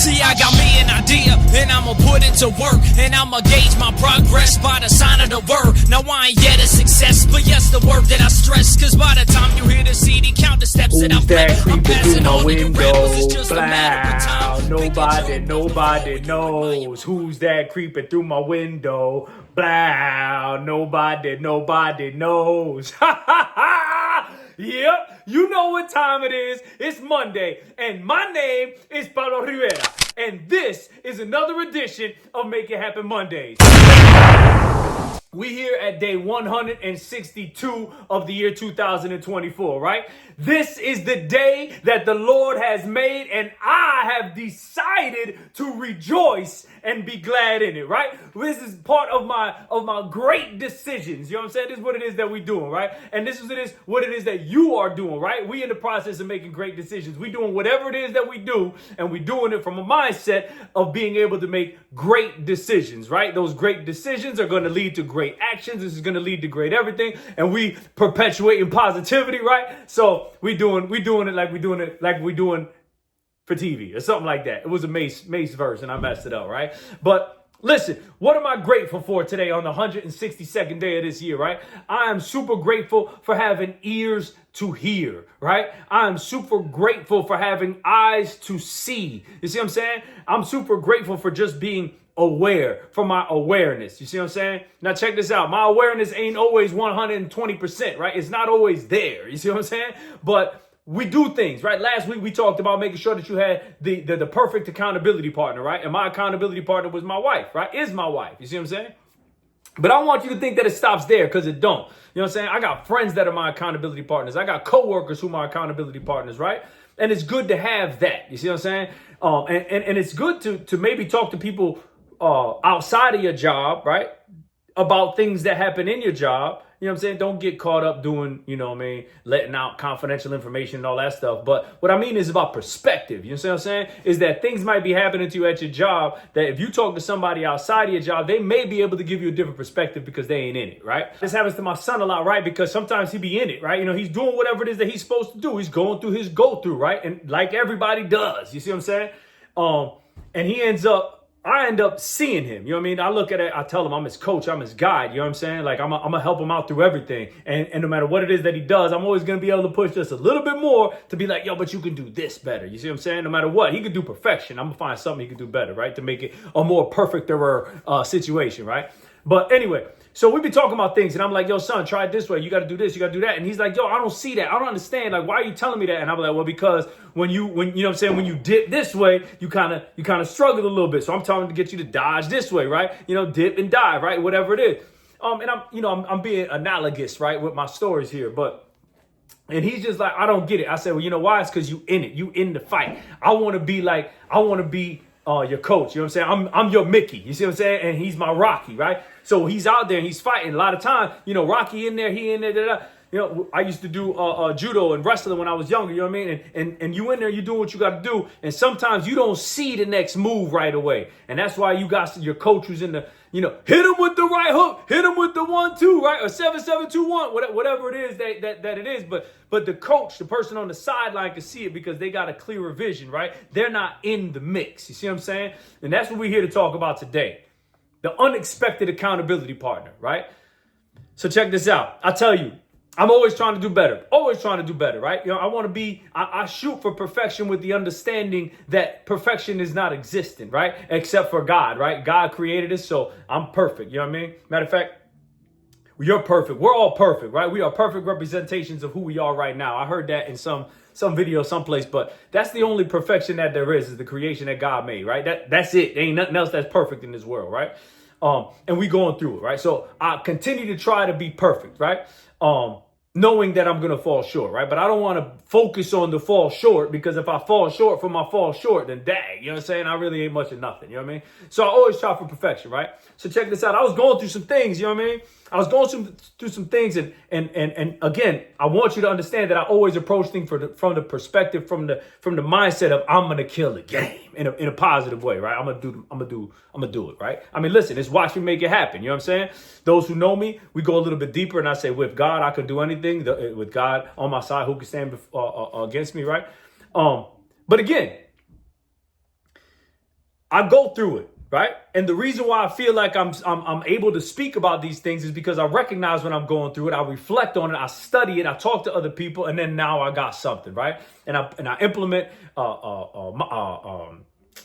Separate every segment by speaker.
Speaker 1: See, I got me an idea, and I'ma put it to work, and I'ma gauge my progress by the sign of the word. Now I ain't yet a success, but yes, the word that I stress, cause by the time you hear the CD, count the steps that I've
Speaker 2: that
Speaker 1: left. I'm
Speaker 2: creeping
Speaker 1: passing
Speaker 2: through my
Speaker 1: on to your
Speaker 2: window?
Speaker 1: rebels, it's just a matter of time.
Speaker 2: Nobody knows who's that creeping through my window. Blow, nobody knows. Yep, you know what time it is. It's Monday, and my name is Pablo Rivera, and this is another edition of Make It Happen Mondays. We here at day 162 of the year 2024, right? This is the day that the Lord has made, and I have decided to rejoice and be glad in it, right? This is part of my great decisions. You know what I'm saying? This is what it is that we're doing, right? And this is what it is that you are doing, right? We in the process of making great decisions. We doing whatever it is that we do, and we doing it from a mindset of being able to make great decisions, right? Those great decisions are going to lead to great actions. This is going to lead to great everything, and we perpetuating positivity, right? So we doing it like we doing for TV or something like that. It was a Mace verse, and I messed it up, right? But listen, what am I grateful for today on the 162nd day of this year, right? I am super grateful for having ears to hear, right? I am super grateful for having eyes to see. You see what I'm saying? I'm super grateful for just being aware, for my awareness. You see what I'm saying? Now check this out. My awareness ain't always 120%, right? It's not always there. You see what I'm saying? But we do things, right? Last week we talked about making sure that you had the perfect accountability partner, right? And my accountability partner was my wife, right? Is my wife. You see what I'm saying? But I want you to think that it stops there, because it don't. You know what I'm saying? I got friends that are my accountability partners. I got coworkers who are my accountability partners, right? And it's good to have that. You see what I'm saying? And it's good to maybe talk to people outside of your job, right? About things that happen in your job. You know what I'm saying? Don't get caught up doing, you know what I mean, letting out confidential information and all that stuff. But what I mean is about perspective. You know what I'm saying? Is that things might be happening to you at your job that if you talk to somebody outside of your job, they may be able to give you a different perspective because they ain't in it, right? This happens to my son a lot, right? Because sometimes he be in it, right? You know, he's doing whatever it is that he's supposed to do. He's going through his go-through, right? And like everybody does. You see what I'm saying? And I end up seeing him. You know what I mean? I look at it, I tell him I'm his coach, I'm his guide. You know what I'm saying? Like I'm gonna help him out through everything. And no matter what it is that he does, I'm always gonna be able to push just a little bit more to be like, yo, but you can do this better. You see what I'm saying? No matter what, he could do perfection. I'm gonna find something he could do better, right? To make it a more perfecter situation, right? But anyway, so we be talking about things, and I'm like, yo, son, try it this way. You got to do this. You got to do that. And he's like, yo, I don't see that. I don't understand. Like, why are you telling me that? And I'm like, well, because when you know what I'm saying, when you dip this way, you kind of struggle a little bit. So I'm telling him to get you to dodge this way, right? You know, dip and dive, right? Whatever it is. And I'm being analogous, right, with my stories here, and he's just like, I don't get it. I said, well, you know why? It's because you in it. You in the fight. I want to be your coach. You know what I'm saying? I'm your Mickey. You see what I'm saying? And he's my Rocky, right? So he's out there and he's fighting. A lot of time, you know, Rocky in there, he in there, da-da. You know, I used to do judo and wrestling when I was younger, you know what I mean? And you in there, you doing what you got to do. And sometimes you don't see the next move right away. And that's why you got your coach who's in the, you know, hit him with the right hook, hit him with the 1-2, right? Or 7-7-2-1, whatever it is that it is. But the coach, the person on the sideline can see it because they got a clearer vision, right? They're not in the mix. You see what I'm saying? And that's what we're here to talk about today. The unexpected accountability partner, right? So check this out. I tell you, I'm always trying to do better. Always trying to do better, right? You know, I shoot for perfection with the understanding that perfection is not existent, right? Except for God, right? God created us, so I'm perfect. You know what I mean? Matter of fact, you're perfect. We're all perfect, right? We are perfect representations of who we are right now. I heard that in some video someplace, but that's the only perfection that there is the creation that God made, right? That's it. There ain't nothing else that's perfect in this world, right? And we going through it, right? So I continue to try to be perfect, right? Knowing that I'm going to fall short, right? But I don't want to focus on the fall short, because if I fall short from my fall short, then dang, you know what I'm saying? I really ain't much of nothing, you know what I mean? So I always try for perfection, right? So check this out. I was going through some things, you know what I mean? I was going through some things, and again, I want you to understand that I always approach things from the perspective, from the mindset of I'm gonna kill the game in a positive way, right? I'm gonna do it, right? I mean, listen, it's watch me make it happen. You know what I'm saying? Those who know me, we go a little bit deeper, and I say, with God, I could do anything. With God on my side, who can stand against me, right? But again, I go through it, right? And the reason why I feel like I'm able to speak about these things is because I recognize when I'm going through it, I reflect on it, I study it, I talk to other people, and then now I got something, right? And I implement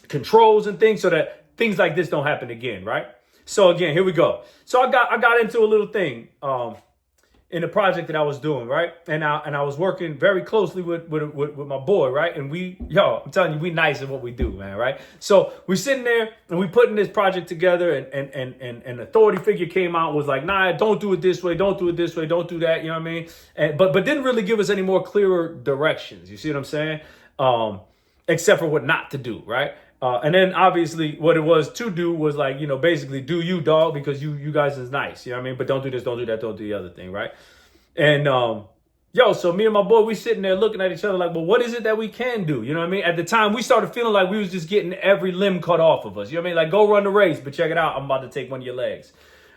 Speaker 2: controls and things so that things like this don't happen again, right? So again, here we go. So I got into a little thing in the project that I was doing, right? And I was working very closely with my boy, right? And I'm telling you, we nice at what we do, man, right? So we're sitting there and we putting this project together, and an authority figure came out and was like, nah, don't do it this way, don't do it this way, don't do that, you know what I mean? And but didn't really give us any more clearer directions. You see what I'm saying? Except for what not to do, right? And then obviously what it was to do was like, basically do you, dog, because you guys is nice. You know what I mean? But don't do this, don't do that, don't do the other thing, right? And so me and my boy, we sitting there looking at each other like, well, what is it that we can do? You know what I mean? At the time, we started feeling like we was just getting every limb cut off of us. You know what I mean? Like, go run the race, but check it out. I'm about to take one of your legs.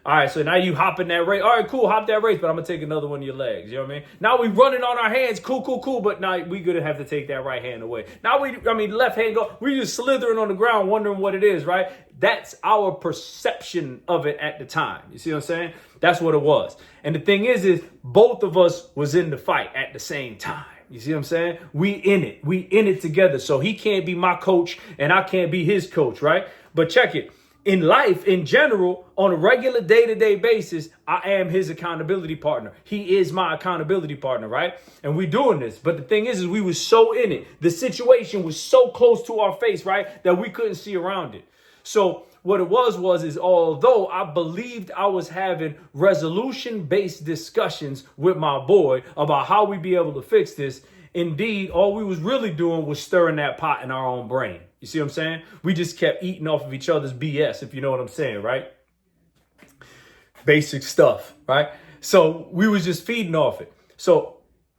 Speaker 2: All right, so now you hop in that race. All right, cool, hop that race, but I'm going to take another one of your legs. You know what I mean? Now we running on our hands. Cool. But now we going to have to take that right hand away. Now left hand go. We just slithering on the ground wondering what it is, right? That's our perception of it at the time. You see what I'm saying? That's what it was. And the thing is both of us was in the fight at the same time. You see what I'm saying? We in it together. So he can't be my coach and I can't be his coach, right? But check it. In life, in general, on a regular day-to-day basis, I am his accountability partner. He is my accountability partner, right? And we doing this. But the thing is we was so in it. The situation was so close to our face, right, that we couldn't see around it. So what it was although I believed I was having resolution-based discussions with my boy about how we be able to fix this, indeed, all we was really doing was stirring that pot in our own brain. You see what I'm saying? We just kept eating off of each other's BS, if you know what I'm saying, right? Basic stuff, right? So we was just feeding off it. So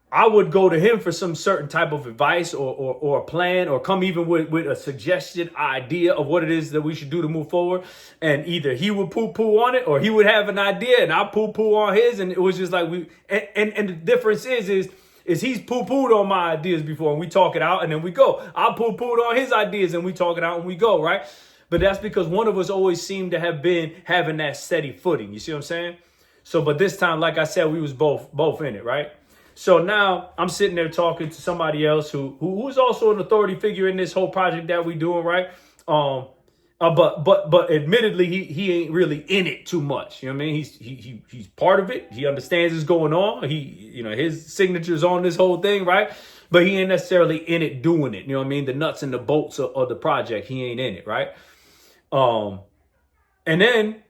Speaker 2: I would go to him for some certain type of advice or a plan, or come even with a suggested idea of what it is that we should do to move forward. And either he would poo-poo on it, or he would have an idea and I poo-poo on his. And it was just like and the difference is he's poo-pooed on my ideas before and we talk it out and then we go. I poo-pooed on his ideas and we talk it out and we go, right? But that's because one of us always seemed to have been having that steady footing. You see what I'm saying? So, but this time, like I said, we was both in it, right? So now I'm sitting there talking to somebody else who's also an authority figure in this whole project that we doing, right? But admittedly, he ain't really in it too much. You know what I mean? He's part of it. He understands what's going on. His signature's on this whole thing, right? But he ain't necessarily in it doing it. You know what I mean? The nuts and the bolts of the project, he ain't in it, right? And then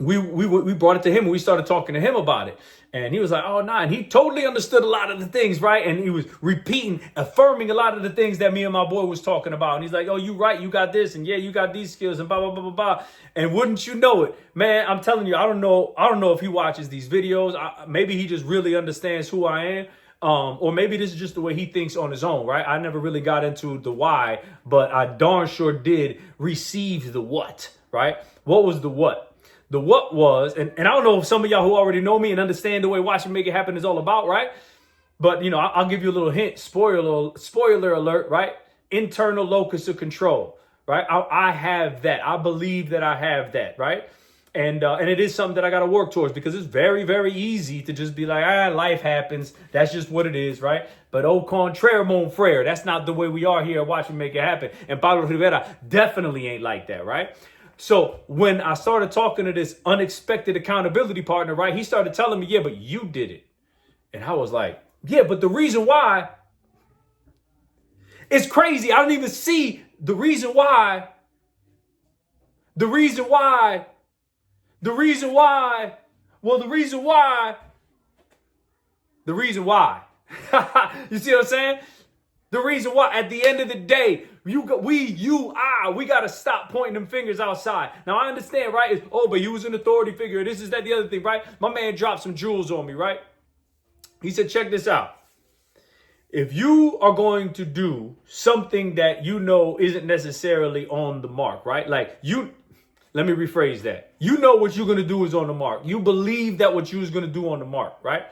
Speaker 2: we brought it to him and we started talking to him about it. And he was like, oh, nah. And he totally understood a lot of the things, right? And he was affirming a lot of the things that me and my boy was talking about. And he's like, oh, you right. You got this. And yeah, you got these skills and blah, blah, blah, blah, blah. And wouldn't you know it, man, I'm telling you, I don't know if he watches these videos. Maybe he just really understands who I am. Or maybe this is just the way he thinks on his own, right? I never really got into the why, but I darn sure did receive the what, right? What was the what? The what was, and I don't know if some of y'all who already know me and understand the way Watching Make It Happen is all about, right? But, I'll give you a little hint. Spoiler alert, right? Internal locus of control, right? I have that. I believe that I have that, right? And it is something that I got to work towards, because it's very, very easy to just be like, life happens. That's just what it is, right? But au contraire, mon frere, that's not the way we are here at Watching Make It Happen. And Pablo Rivera definitely ain't like that, right? So when I started talking to this unexpected accountability partner, right, he started telling me, yeah, but you did it. And I was like, yeah, but the reason why, it's crazy. I don't even see the reason why. You see what I'm saying? The reason why, at the end of the day, we got to stop pointing them fingers outside. Now, I understand, right? But he was an authority figure. This is that, the other thing, right? My man dropped some jewels on me, right? He said, check this out. If you are going to do something that isn't necessarily on the mark, right? Let me rephrase that. What you're going to do is on the mark. You believe that what you was going to do on the mark, right?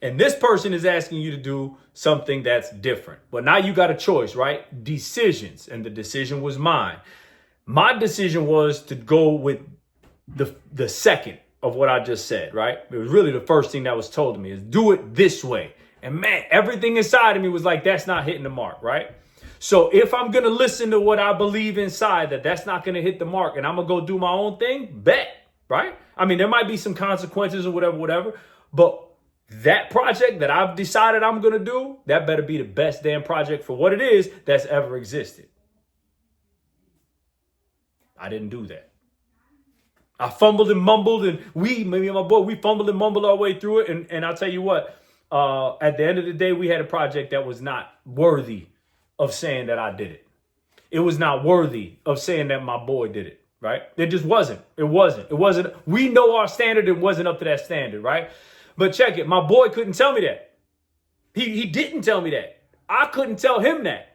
Speaker 2: And this person is asking you to do something that's different. But now you got a choice, right? Decisions. And the decision was mine. My decision was to go with the second of what I just said, right? It was really the first thing that was told to me is do it this way. And man, everything inside of me was like, that's not hitting the mark, right? So if I'm going to listen to what I believe inside that's not going to hit the mark and I'm going to go do my own thing, bet, right? I mean, there might be some consequences or whatever, but that project that I've decided I'm going to do, that better be the best damn project for what it is that's ever existed. I didn't do that. I fumbled and mumbled, and me and my boy, we fumbled and mumbled our way through it. And I'll tell you what, at the end of the day, we had a project that was not worthy of saying that I did it. It was not worthy of saying that my boy did it, right? It just wasn't. It wasn't. We know our standard. It wasn't up to that standard, right? But check it. My boy couldn't tell me that. He didn't tell me that. I couldn't tell him that.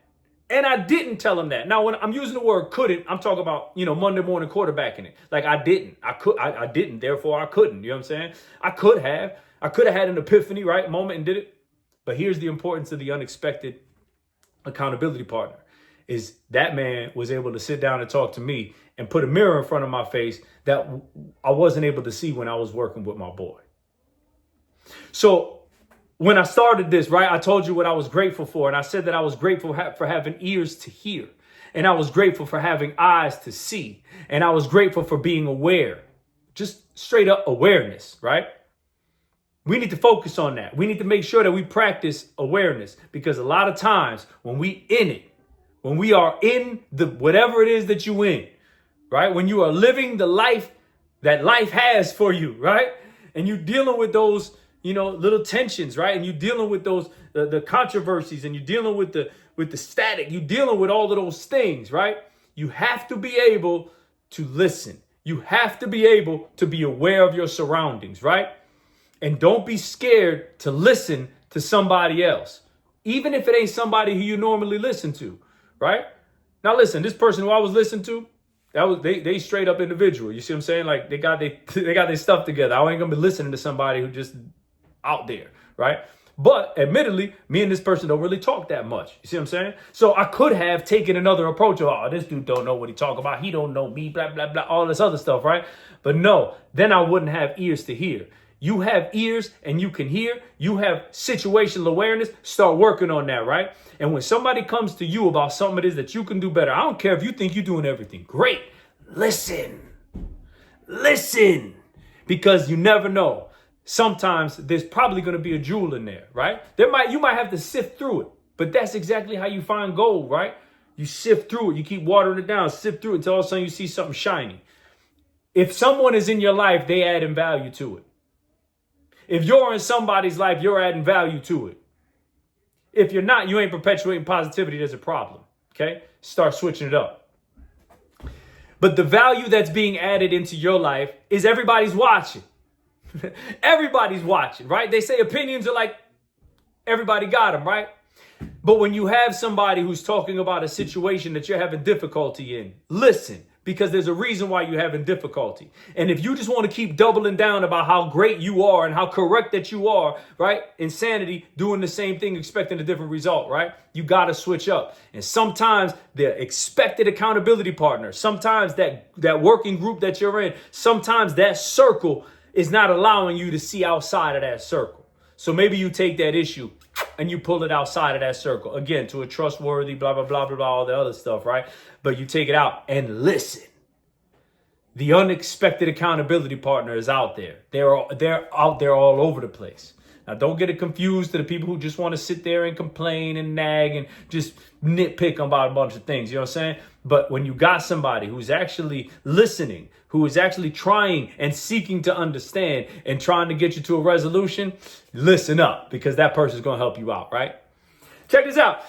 Speaker 2: And I didn't tell him that. Now, when I'm using the word couldn't, I'm talking about, Monday morning quarterbacking it. Like I didn't. I didn't. Therefore, I couldn't. You know what I'm saying? I could have had an epiphany, right? Moment and did it. But here's the importance of the unexpected accountability partner is that man was able to sit down and talk to me and put a mirror in front of my face that I wasn't able to see when I was working with my boy. So when I started this, right, I told you what I was grateful for. And I said that I was grateful for having ears to hear. And I was grateful for having eyes to see. And I was grateful for being aware. Just straight up awareness, right? We need to focus on that. We need to make sure that we practice awareness because a lot of times when we are in the whatever it is that you in, right? When you are living the life that life has for you, right? And you're dealing with those little tensions, right? And you're dealing with those, the controversies and you're dealing with the static, you're dealing with all of those things, right? You have to be able to listen. You have to be able to be aware of your surroundings, right? And don't be scared to listen to somebody else, even if it ain't somebody who you normally listen to, right? Now, listen, this person who I was listening to, they straight up individual. You see what I'm saying? Like they got their stuff together. I ain't gonna be listening to somebody who just out there, right? But admittedly, me and this person don't really talk that much. You see what I'm saying? So I could have taken another approach of, oh, this dude don't know what he talking about. He don't know me, blah, blah, blah, all this other stuff, right? But no, then I wouldn't have ears to hear. You have ears and you can hear. You have situational awareness. Start working on that, right? And when somebody comes to you about something it is that you can do better, I don't care if you think you're doing everything great. Listen, because you never know. Sometimes there's probably going to be a jewel in there, right? You might have to sift through it, but that's exactly how you find gold, right? You sift through it. You keep watering it down, sift through it until all of a sudden you see something shiny. If someone is in your life, they adding value to it. If you're in somebody's life, you're adding value to it. If you're not, you ain't perpetuating positivity. There's a problem. Okay. Start switching it up. But the value that's being added into your life is everybody's watching. Everybody's watching, right? They say opinions are like everybody got them, right? But when you have somebody who's talking about a situation that you're having difficulty in, listen, because there's a reason why you're having difficulty. And if you just want to keep doubling down about how great you are and how correct that you are, right? Insanity, doing the same thing, expecting a different result, right? You got to switch up. And sometimes the expected accountability partner, sometimes that working group that you're in, sometimes that circle is not allowing you to see outside of that circle. So maybe you take that issue and you pull it outside of that circle. Again, to a trustworthy, blah, blah, blah, blah, blah, all the other stuff, right? But you take it out and listen. The unexpected accountability partner is out there. They're out there all over the place. Now, don't get it confused to the people who just want to sit there and complain and nag and just nitpick about a bunch of things. You know what I'm saying? But when you got somebody who's actually listening, who is actually trying and seeking to understand and trying to get you to a resolution, listen up, because that person's going to help you out, right? Check this out.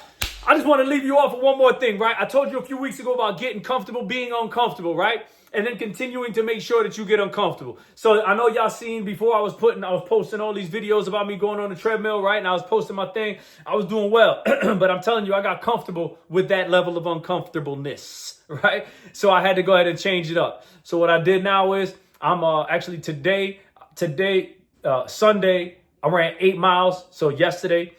Speaker 2: I just want to leave you off with one more thing, right? I told you a few weeks ago about getting comfortable, being uncomfortable, right? And then continuing to make sure that you get uncomfortable. So I know y'all seen before I was posting all these videos about me going on the treadmill, right? And I was posting my thing. I was doing well, but I'm telling you, I got comfortable with that level of uncomfortableness, right? So I had to go ahead and change it up. So what I did now is I'm actually today, Sunday, I ran 8 miles. So yesterday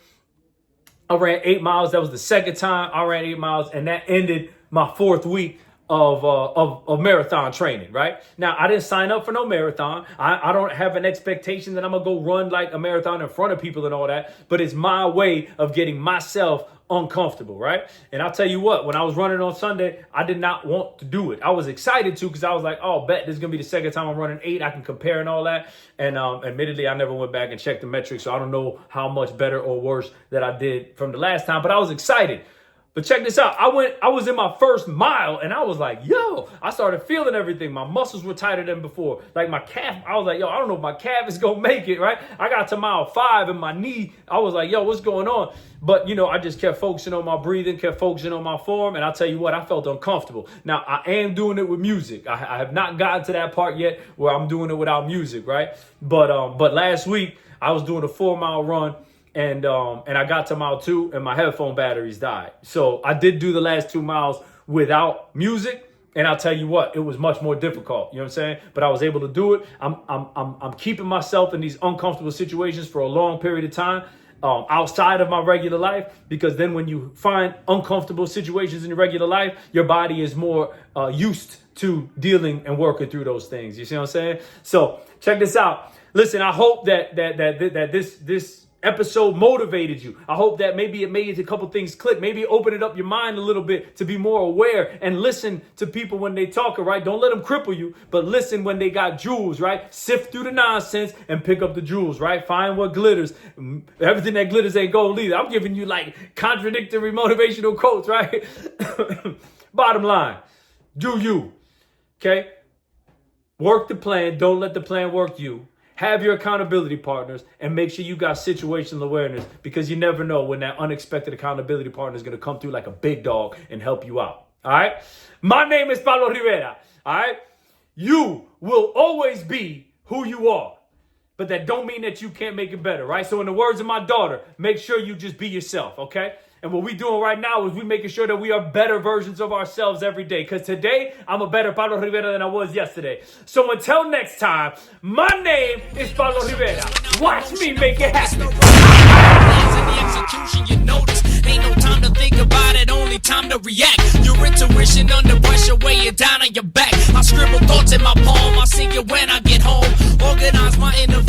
Speaker 2: I ran 8 miles. That was the second time I ran 8 miles, and that ended my 4th week of marathon training, right? Now, I didn't sign up for no marathon. I don't have an expectation that I'm going to go run like a marathon in front of people and all that, but it's my way of getting myself uncomfortable, right? And I'll tell you what, when I was running on Sunday, I did not want to do it. I was excited to because I was like, oh, bet this is going to be the second time I'm running 8. I can compare and all that. And admittedly, I never went back and checked the metrics, so I don't know how much better or worse that I did from the last time, but I was excited. But check this out. I was in my first mile and I was like, yo, I started feeling everything. My muscles were tighter than before. Like my calf, I was like, yo, I don't know if my calf is going to make it, right? I got to mile 5 and my knee, I was like, yo, what's going on? But, you know, I just kept focusing on my breathing, kept focusing on my form. And I'll tell you what, I felt uncomfortable. Now, I am doing it with music. I have not gotten to that part yet where I'm doing it without music, right? But last week I was doing a 4-mile run. And I got to mile 2 and my headphone batteries died. So I did do the last 2 miles without music. And I'll tell you what, it was much more difficult. You know what I'm saying? But I was able to do it. I'm keeping myself in these uncomfortable situations for a long period of time outside of my regular life, because then when you find uncomfortable situations in your regular life, your body is more used to dealing and working through those things. You see what I'm saying? So check this out. Listen, I hope that this episode motivated you. I hope that maybe it made a couple things click. Maybe open it up your mind a little bit to be more aware and listen to people when they talk, right? Don't let them cripple you, but listen when they got jewels, right? Sift through the nonsense and pick up the jewels, right? Find what glitters. Everything that glitters ain't gold either. I'm giving you like contradictory motivational quotes, right? Bottom line, do you, okay? Work the plan. Don't let the plan work you. Have your accountability partners and make sure you got situational awareness, because you never know when that unexpected accountability partner is going to come through like a big dog and help you out. All right. My name is Pablo Rivera. All right. You will always be who you are, but that don't mean that you can't make it better. Right. So in the words of my daughter, make sure you just be yourself. OK. And what we're doing right now is we making sure that we are better versions of ourselves every day. Because today, I'm a better Pablo Rivera than I was yesterday. So until next time, my name is Pablo Rivera. Watch me make it happen.
Speaker 1: You notice, ain't no time to think about it, only time to react. Your intuition under pressure, weigh it down on your back. I scribble thoughts in my palm, I see you when I get home. Organize my inner